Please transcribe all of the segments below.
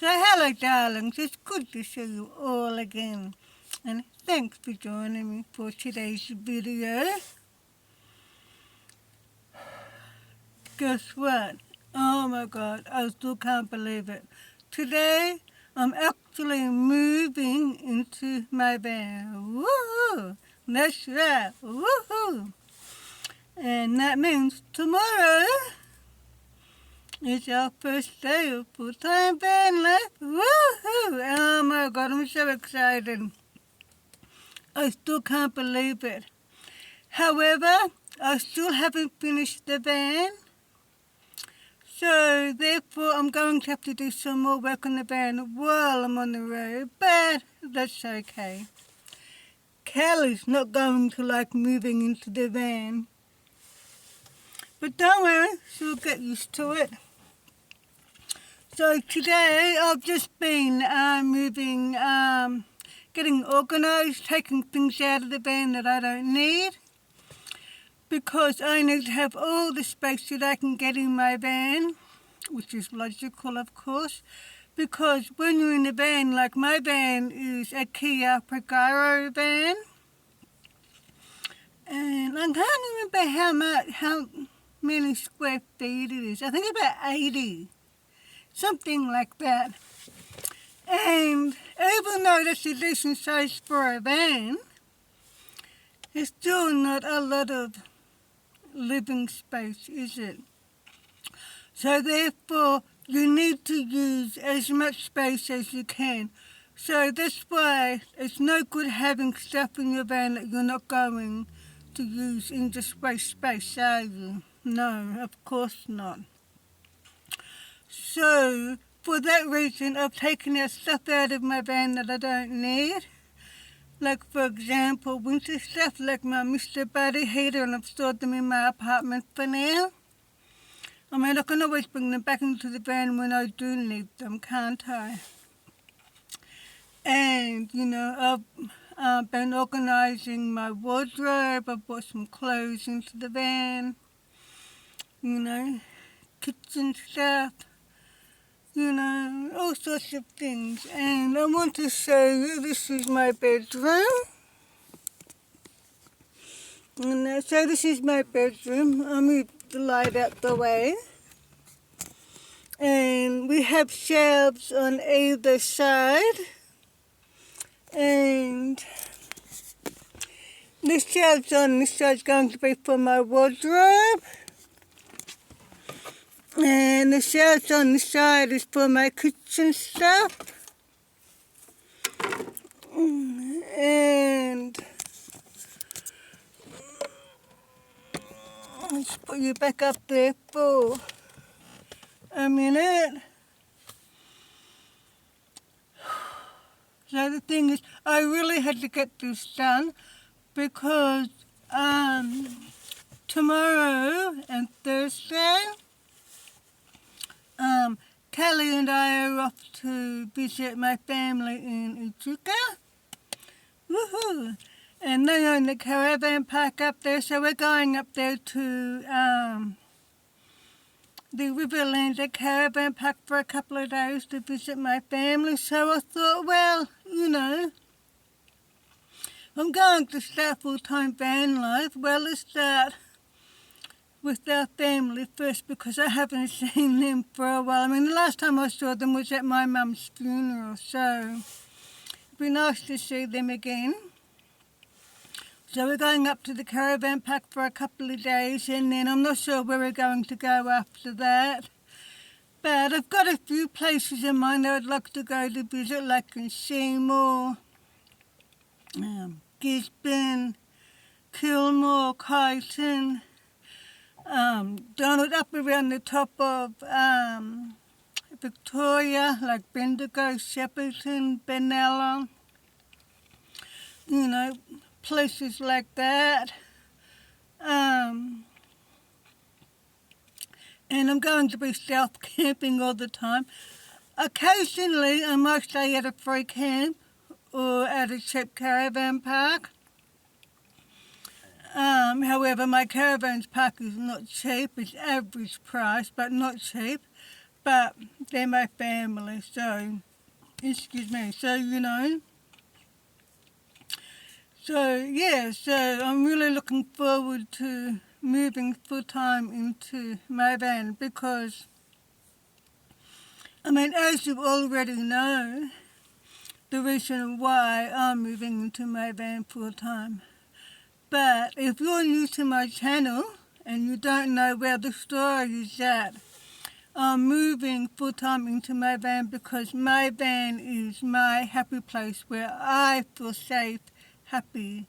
So hello darlings, it's good to see you all again. And thanks for joining me for today's video. Guess what? Oh my god, I still can't believe it. Today I'm actually moving into my van. Woohoo! That's right, woohoo! And that means tomorrow is our first day of full-time van life. Woohoo! Oh my god, I'm so excited. I still can't believe it. However, I still haven't finished the van. So therefore I'm going to have to do some more work on the van while I'm on the road, but that's okay. Kelly's not going to like moving into the van. But don't worry, she'll get used to it. So today I've just been moving, getting organised, taking things out of the van that I don't need, because I need to have all the space that I can get in my van, which is logical of course, because when you're in the van, like my van is a Kia Pagero van, and I can't remember how many square feet it is. I think about 80, something like that. And even though that's a decent size for a van, it's still not a lot of living space, is it? So therefore, you need to use as much space as you can. So that's why it's no good having stuff in your van that you're not going to use and just waste space, are you? No, of course not. So for that reason, I've taken out stuff out of my van that I don't need. Like, for example, winter stuff like my Mr. Body heater, and I've stored them in my apartment for now. I mean, I can always bring them back into the van when I do need them, can't I? And, you know, I've been organising my wardrobe. I've brought some clothes into the van. You know, kitchen stuff. You know, all sorts of things. And I want to show you, this is my bedroom. And so this is my bedroom. I moved the light out the way. And we have shelves on either side. And the shelves on this side is going to be for my wardrobe. And the shelves on this side is for my kitchen stuff. And let's put you back up there for a minute. So the thing is, I really had to get this done because tomorrow and Thursday, Kelly and I are off to visit my family in Uchuka. Woohoo! And they own the caravan park up there, so we're going up there to the Riverlander caravan park for a couple of days to visit my family. So I thought, well, you know, I'm going to start full-time van life. Well, let's start with our family first, because I haven't seen them for a while. I mean, the last time I saw them was at my mum's funeral, so it'd be nice to see them again. So we're going up to the caravan park for a couple of days, and then I'm not sure where we're going to go after that. But I've got a few places in mind that I'd like to go to visit, like in Seymour, Gisborne, Kilmore, Kyneton, Donald, up around the top of Victoria, like Bendigo, Shepparton, Benalla, you know, places like that. And I'm going to be south camping all the time. Occasionally I might stay at a free camp or at a cheap caravan park. However, my caravan park is not cheap. It's average price, but not cheap. but they're my family, so, excuse me, so, you know. So, yeah, so I'm really looking forward to moving full-time into my van because, I mean, as you already know, the reason why I'm moving into my van full-time. But if you're new to my channel and you don't know where the story is at, I'm moving full-time into my van because my van is my happy place where I feel safe, happy,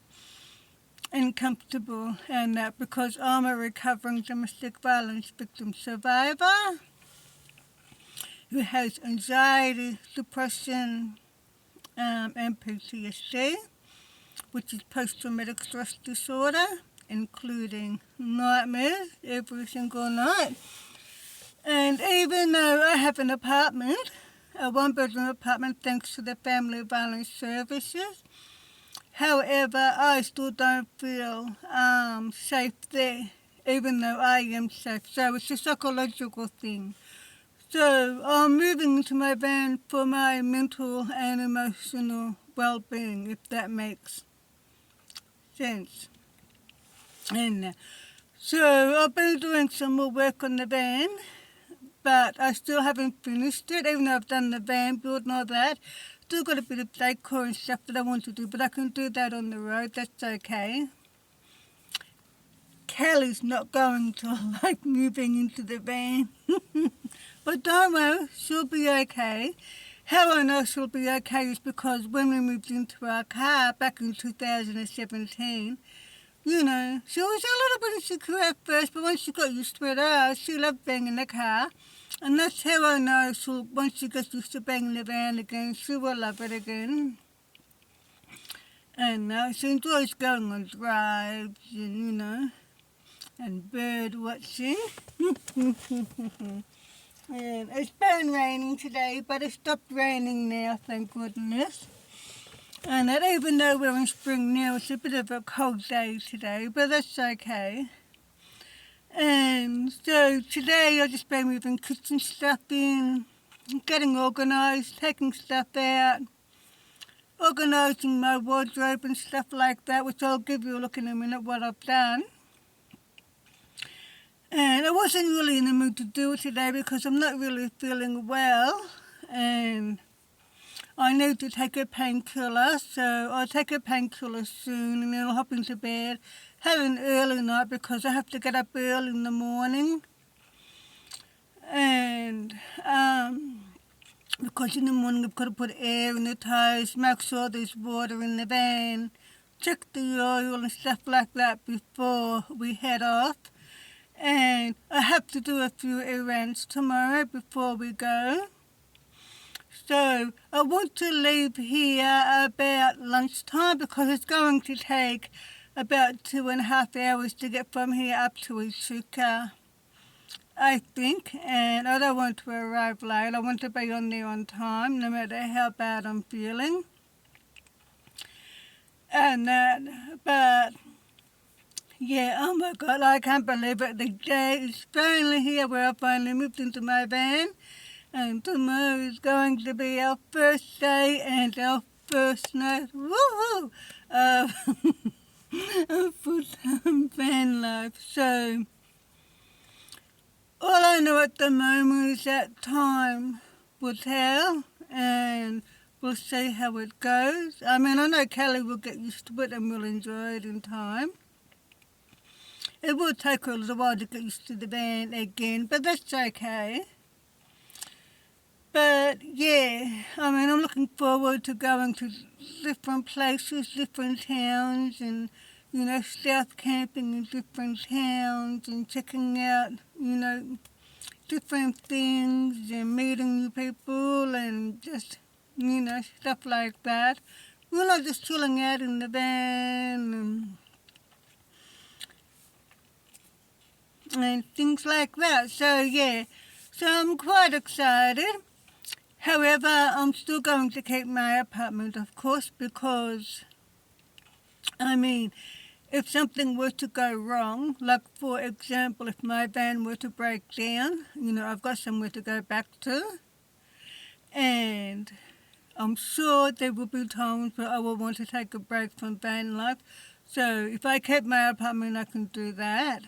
and comfortable, and that because I'm a recovering domestic violence victim survivor who has anxiety, depression, and PTSD, which is post-traumatic stress disorder, including nightmares every single night. And even though I have an apartment, a one-bedroom apartment thanks to the Family Violence Services, however, I still don't feel safe there, even though I am safe. So it's a psychological thing. So I'm moving into my van for my mental and emotional well-being, if that makes sense. And so I've been doing some more work on the van, but I still haven't finished it, even though I've done the van build and all that. Still got a bit of decor and stuff that I want to do, but I can do that on the road, that's okay. Kelly's not going to like moving into the van. But don't worry, she'll be okay. How I know she'll be okay is because when we moved into our car back in 2017, you know, she was a little bit insecure at first, but once she got used to it, she loved being in the car. And that's how I know once she gets used to being in the van again, she will love it again. And she enjoys going on drives and, you know, and bird watching. And it's been raining today, but it stopped raining now, thank goodness. And that even though we're in spring now, it's a bit of a cold day today, but that's okay. And so today I've just been moving kitchen stuff in, getting organised, taking stuff out, organising my wardrobe and stuff like that, which I'll give you a look in a minute what I've done. And I wasn't really in the mood to do it today because I'm not really feeling well and I need to take a painkiller, so I'll take a painkiller soon and then I'll hop into bed, have an early night because I have to get up early in the morning. And because in the morning I've got to put air in the tires, make sure there's water in the van, check the oil and stuff like that before we head off. And I have to do a few errands tomorrow before we go. So I want to leave here about lunchtime because it's going to take about 2.5 hours to get from here up to Echuca, I think. And I don't want to arrive late. I want to be on there on time, no matter how bad I'm feeling. And that, but yeah, oh my God, I can't believe it. The day is finally here where I finally moved into my van. And tomorrow is going to be our first day and our first night, woohoo, of full-time van life. So, all I know at the moment is that time will tell and we'll see how it goes. I mean, I know Kelly will get used to it and will enjoy it in time. It will take her a little while to get used to the van again, but that's okay. But yeah, I mean, I'm looking forward to going to different places, different towns, and, you know, stealth camping in different towns and checking out, you know, different things and meeting new people and just, you know, stuff like that. We're not just chilling out in the van and things like that. So yeah, so I'm quite excited. However, I'm still going to keep my apartment, of course, because, I mean, if something were to go wrong, like for example, if my van were to break down, I've got somewhere to go back to. And I'm sure there will be times where I will want to take a break from van life. So if I keep my apartment, I can do that.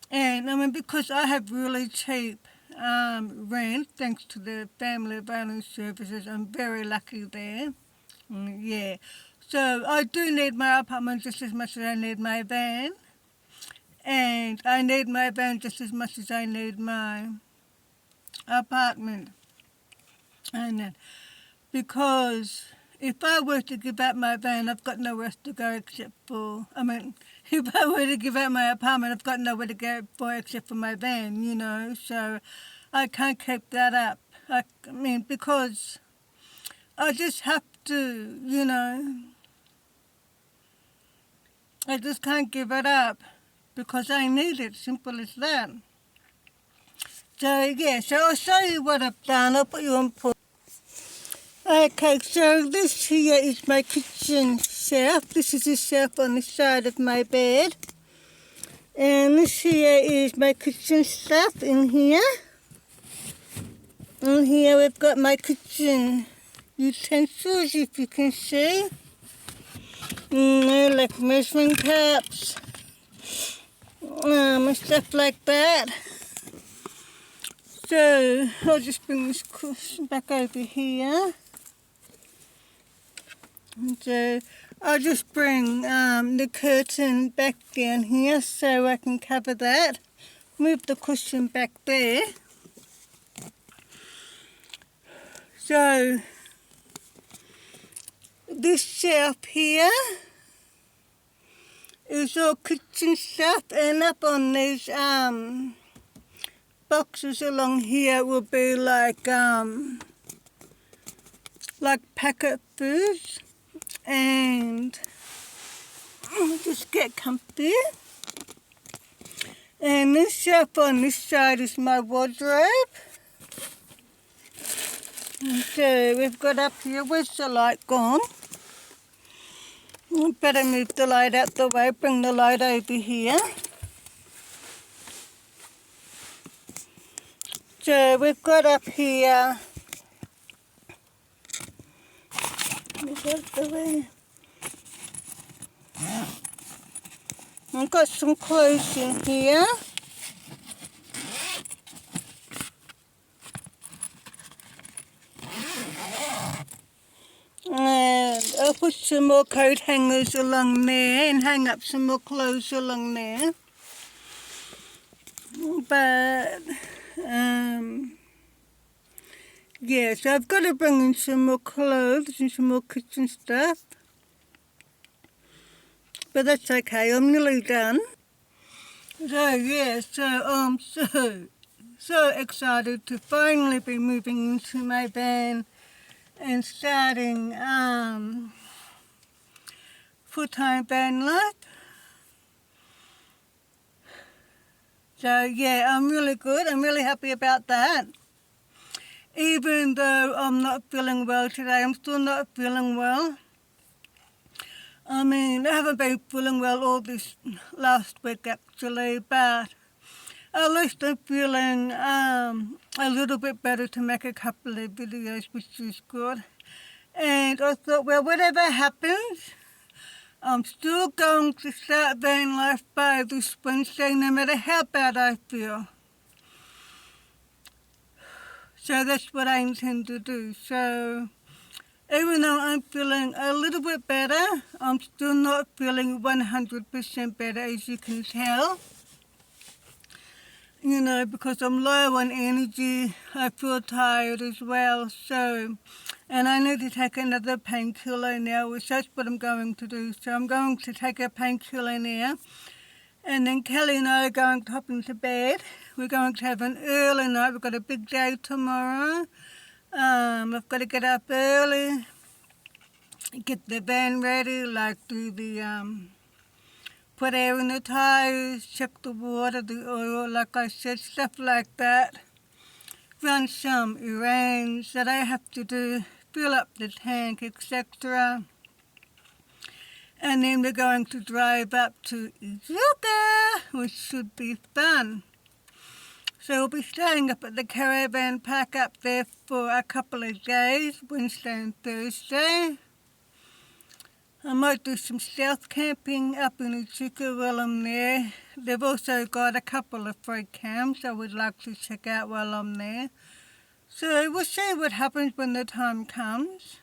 And because I have really cheap rent, thanks to the Family Violence Services, I'm very lucky there. Yeah. So I do need my apartment just as much as I need my van. And I need my van just as much as I need my apartment. And because if I were to give up my van, I've got nowhere else to go except for, if I were to give up my apartment, I've got nowhere to go for except for my van, so I can't keep that up. Because I just have to, I just can't give it up because I need it, simple as that. So, yeah, so I'll show you what I've done. I'll put you on pause. Okay, so this here is my kitchen shelf. This is the shelf on the side of my bed. And this here is my kitchen stuff in here. And here we've got my kitchen utensils, if you can see. Like measuring cups. And stuff like that. So I'll just bring this cushion back over here. So I'll just bring the curtain back down here so I can cover that. Move the cushion back there. So this shelf here is all kitchen stuff, and up on these boxes along here will be like packet foods. And I'll just get comfy. And this shelf on this side is my wardrobe. And so we've got up here, where's the light gone? Better move the light out the way, bring the light over here. So we've got up here, move out the way. I've got some clothes in here. And I'll put some more coat hangers along there and hang up some more clothes along there. But, yeah, so I've got to bring in some more clothes and some more kitchen stuff. But that's okay, I'm nearly done. So, yeah, so I'm so excited to finally be moving into my van and starting full-time van life. So, yeah, I'm really good. I'm really happy about that. Even though I'm not feeling well today, I'm still not feeling well. I haven't been feeling well all this last week actually, but at least I'm feeling a little bit better to make a couple of videos, which is good. And I thought, well, whatever happens, I'm still going to start van life by this Wednesday, no matter how bad I feel. So that's what I intend to do. So even though I'm feeling a little bit better, I'm still not feeling 100% better, as you can tell. Because I'm low on energy, I feel tired as well. So, and I need to take another painkiller now, which that's what I'm going to do. So I'm going to take a painkiller now. And then Kelly and I are going to hop into bed. We're going to have an early night. We've got a big day tomorrow. I've got to get up early, get the van ready, do the, put air in the tires, check the water, the oil, like I said, stuff like that. Run some errands that I have to do, fill up the tank, etc. And then we're going to drive up to Izuka, which should be fun. So we'll be staying up at the caravan park up there for a couple of days, Wednesday and Thursday. I might do some stealth camping up in Izuka while I'm there. They've also got a couple of free camps I would like to check out while I'm there. So we'll see what happens when the time comes.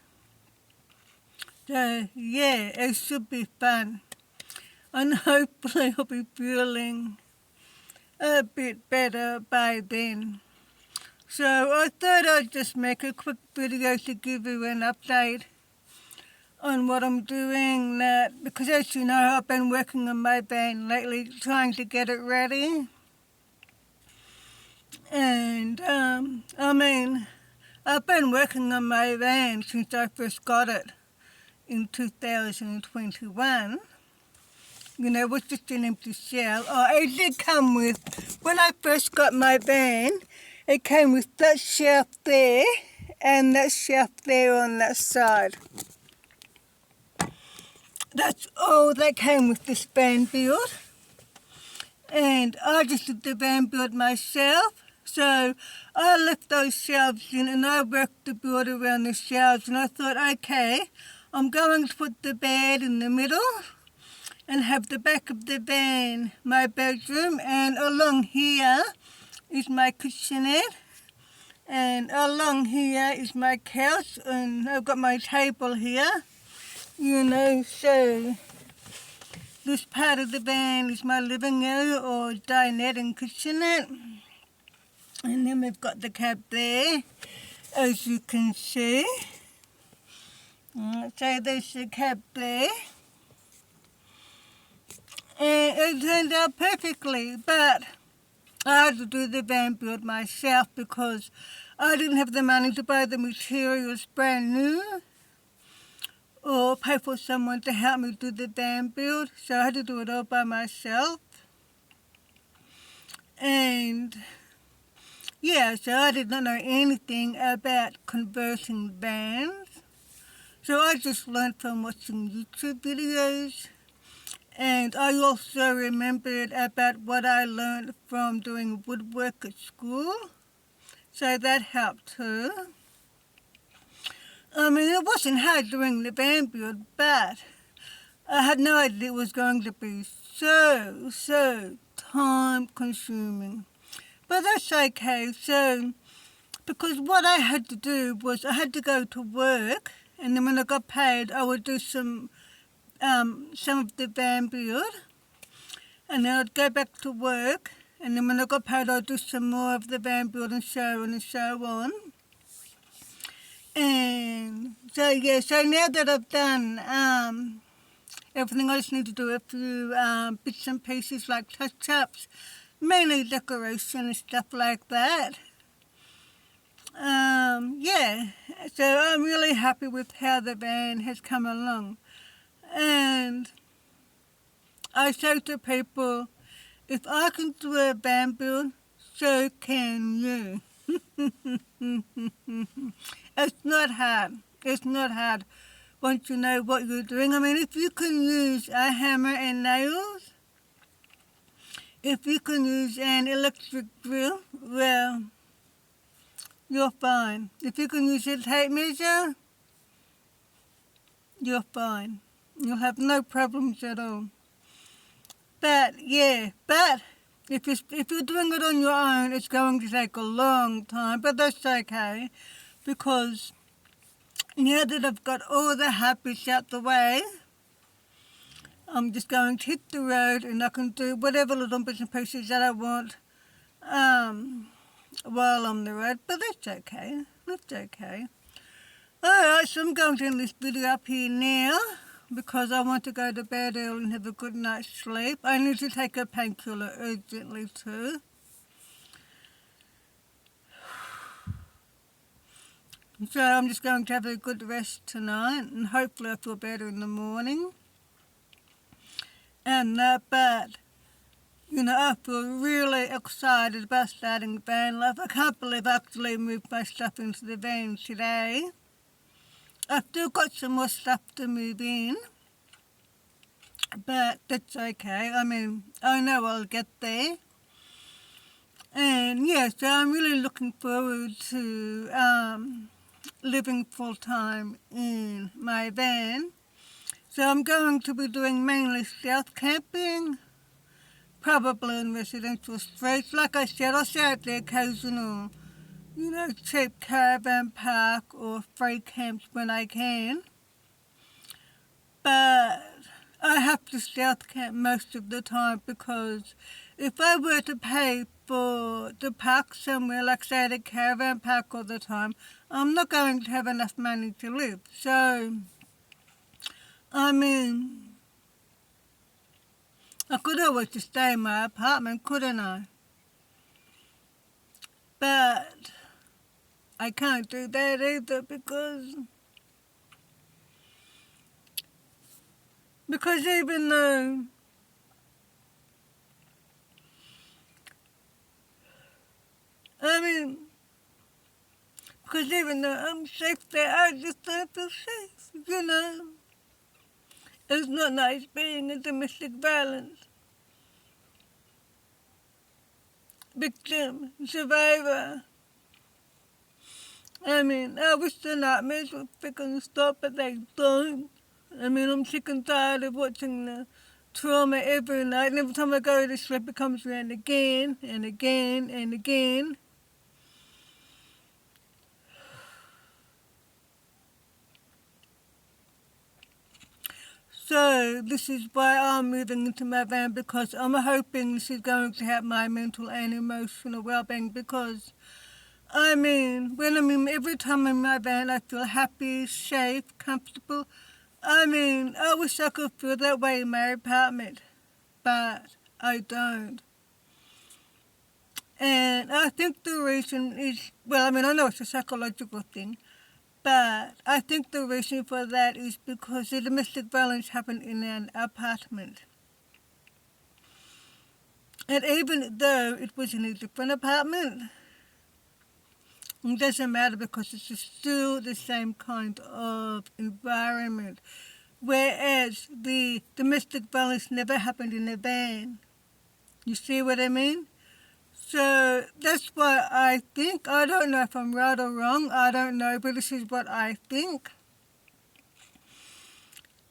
So yeah, it should be fun. And hopefully I'll be feeling a bit better by then. So I thought I'd just make a quick video to give you an update on what I'm doing, because as you know, I've been working on my van lately, trying to get it ready. And I've been working on my van since I first got it in 2021. It was just an empty shell. Oh, it did come with, when I first got my van, it came with that shelf there and that shelf there on that side. That's all that came with this van build. And I just did the van build myself. So I left those shelves in and I worked the build around the shelves, and I thought, okay, I'm going to put the bed in the middle and have the back of the van my bedroom, and along here is my kitchenette, and along here is my couch, and I've got my table here, so this part of the van is my living area or dinette and kitchenette. And then we've got the cab there, as you can see. So there's the cab there. And it turned out perfectly, but I had to do the van build myself because I didn't have the money to buy the materials brand new or pay for someone to help me do the van build, so I had to do it all by myself. And yeah, so I did not know anything about converting vans. So I just learned from watching YouTube videos. And I also remembered about what I learned from doing woodwork at school. So that helped too. It wasn't hard doing the van build, but I had no idea it was going to be so time consuming. But that's okay. So, because what I had to do was I had to go to work, and then when I got paid, I would do some of the van build, and then I'd go back to work, and then when I got paid, I'd do some more of the van build and so on and so on. And so yeah, so now that I've done everything, I just need to do a few bits and pieces like touch-ups, mainly decoration and stuff like that. Yeah, so I'm really happy with how the van has come along. And I say to people, if I can do a van build, so can you. It's not hard. It's not hard once you know what you're doing. If you can use a hammer and nails, if you can use an electric drill, well, you're fine. If you can use a tape measure, you're fine. You'll have no problems at all. But if you're doing it on your own, it's going to take a long time. But that's okay, because now that I've got all the habits out the way, I'm just going to hit the road and I can do whatever little bits and pieces that I want while on the road. But that's okay. That's okay. Alright, so I'm going to end this video up here now because I want to go to bed early and have a good night's sleep. I need to take a painkiller urgently too. So I'm just going to have a good rest tonight and hopefully I feel better in the morning. And but I feel really excited about starting van life. I can't believe I actually moved my stuff into the van today. I've still got some more stuff to move in. but that's okay. I mean, I know I'll get there. And yeah, so I'm really looking forward to living full time in my van. So I'm going to be doing mainly stealth camping, probably in residential streets. Like I said, I'll stay at the occasional, cheap caravan park or free camps when I can. But I have to stealth camp most of the time because if I were to pay for the park somewhere, like say at a caravan park all the time, I'm not going to have enough money to live. So, I mean, I could always just stay in my apartment, couldn't I? But I can't do that either because even though because even though I'm safe there, I just don't feel safe. It's not nice being a domestic violence victim, survivor. I wish the nightmares would freaking stop, but they don't. I'm sick and tired of watching the trauma every night, and every time I go to sleep, it comes around again and again and again. So this is why I'm moving into my van, because I'm hoping this is going to help my mental and emotional well-being, because every time I'm in my van, I feel happy, safe, comfortable. I wish I could feel that way in my apartment, but I don't. And I think the reason is, I know it's a psychological thing, but I think the reason for that is because the domestic violence happened in an apartment. And even though it was in a different apartment, it doesn't matter because it's still the same kind of environment. Whereas the domestic violence never happened in a van. You see what I mean? So that's why I think, I don't know if I'm right or wrong, I don't know, but this is what I think.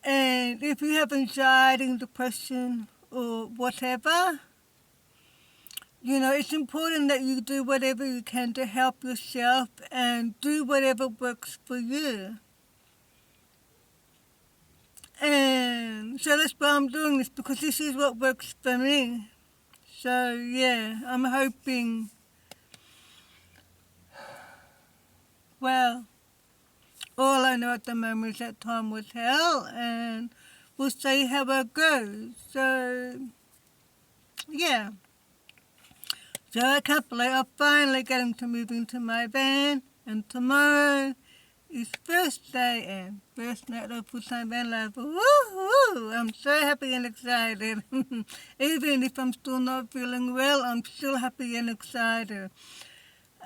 And if you have anxiety, depression, or whatever, it's important that you do whatever you can to help yourself and do whatever works for you. And so that's why I'm doing this, because this is what works for me. So yeah, I'm hoping, all I know at the moment is that time will tell, and we'll see how it goes. So yeah. So I can't believe I'm finally getting to move into my van, and tomorrow is first day and first night of full-time van life. Woo-hoo! I'm so happy and excited. Even if I'm still not feeling well, I'm still happy and excited.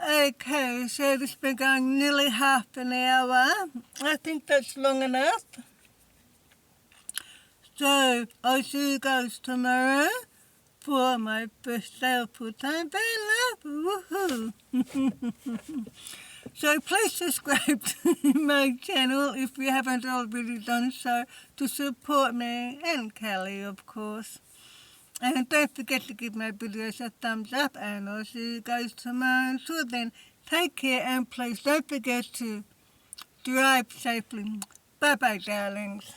Okay, so this has been going nearly half an hour. I think that's long enough. So I'll see you guys tomorrow for my first day of full-time van life. Woohoo! So please subscribe to my channel if you haven't already done so, to support me and Kelly, of course. And don't forget to give my videos a thumbs up, and I'll see you guys tomorrow. Until then, take care, and please don't forget to drive safely. Bye-bye, darlings.